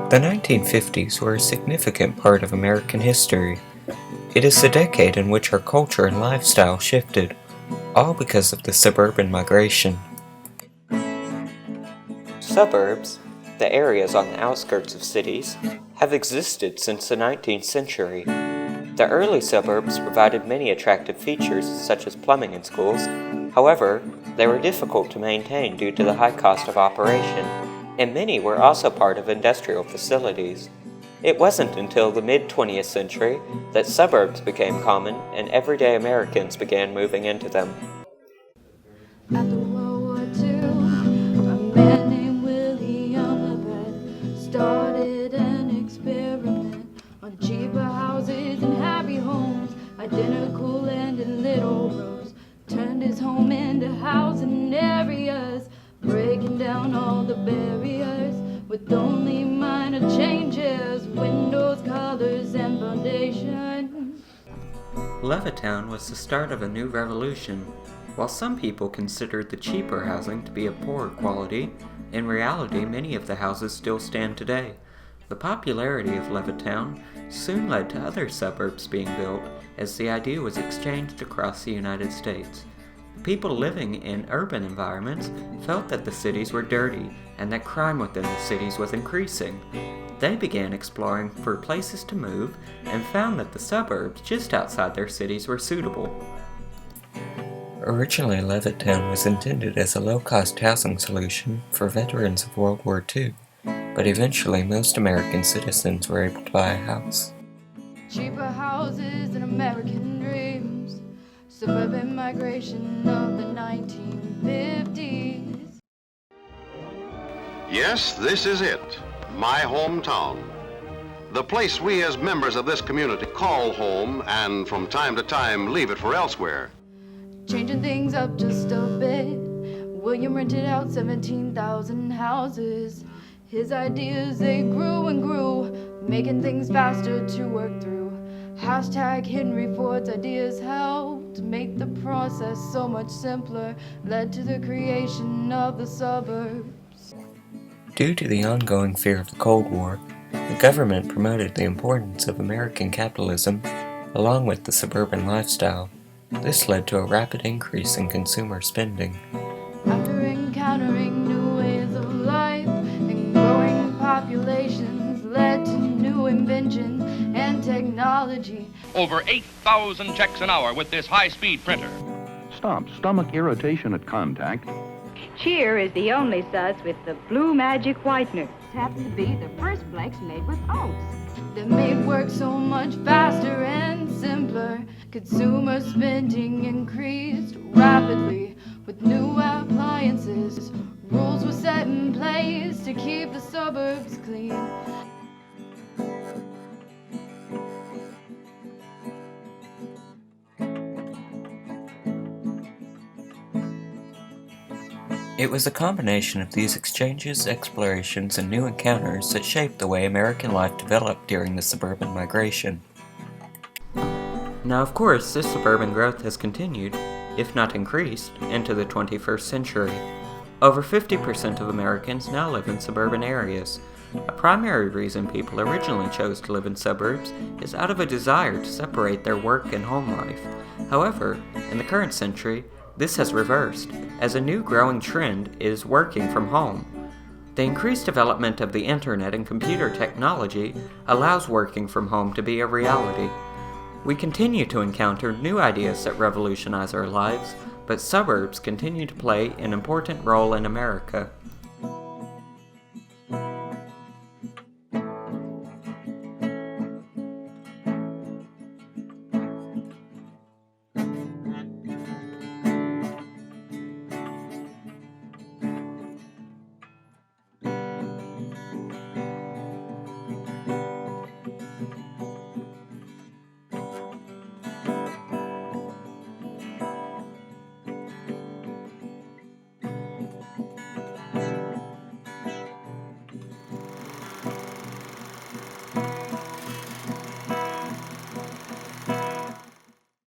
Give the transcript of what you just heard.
The 1950s were a significant part of American history. It is the decade in which our culture and lifestyle shifted, all because of the suburban migration. Suburbs, the areas on the outskirts of cities, have existed since the 19th century. The early suburbs provided many attractive features such as plumbing and schools. However, they were difficult to maintain due to the high cost of operation, and many were also part of industrial facilities. It wasn't until the mid-20th century that suburbs became common and everyday Americans began moving into them. After World War II, a man named William started an experiment on cheaper houses and happy homes, identical land and little rows. Turned his home into housing areas, breaking down all the barriers with only minor changes, windows, colors, and foundation. Levittown was the start of a new revolution. While some people considered the cheaper housing to be of poorer quality, in reality many of the houses still stand today. The popularity of Levittown soon led to other suburbs being built as the idea was exchanged across the United States. People living in urban environments felt that the cities were dirty and that crime within the cities was increasing. They began exploring for places to move and found that the suburbs just outside their cities were suitable. Originally, Levittown was intended as a low-cost housing solution for veterans of World War II, but eventually most American citizens were able to buy a house. Cheaper houses and American dreams, suburban migration of the 1950s. Yes, this is it, my hometown. The place we as members of this community call home and from time to time leave it for elsewhere. Changing things up just a bit, William rented out 17,000 houses. His ideas, they grew and grew, making things faster to work through. Hashtag Henry Ford's ideas helped make the process so much simpler, led to the creation of the suburbs. Due to the ongoing fear of the Cold War, the government promoted the importance of American capitalism along with the suburban lifestyle. This led to a rapid increase in consumer spending. After encountering new ways of life and growing populations led to new inventions and technology. Over 8,000 checks an hour with this high-speed printer. Stop stomach irritation at contact. Cheer is the only suds with the blue magic whitener. It happens to be the first flakes made with oats. That made work so much faster and simpler. Consumer spending increased rapidly with new appliances. Rules were set in place to keep the suburbs clean. It was a combination of these exchanges, explorations, and new encounters that shaped the way American life developed during the suburban migration. Now, of course, this suburban growth has continued, if not increased, into the 21st century. Over 50% of Americans now live in suburban areas. A primary reason people originally chose to live in suburbs is out of a desire to separate their work and home life. However, in the current century, this has reversed, as a new growing trend is working from home. The increased development of the internet and computer technology allows working from home to be a reality. We continue to encounter new ideas that revolutionize our lives, but suburbs continue to play an important role in America.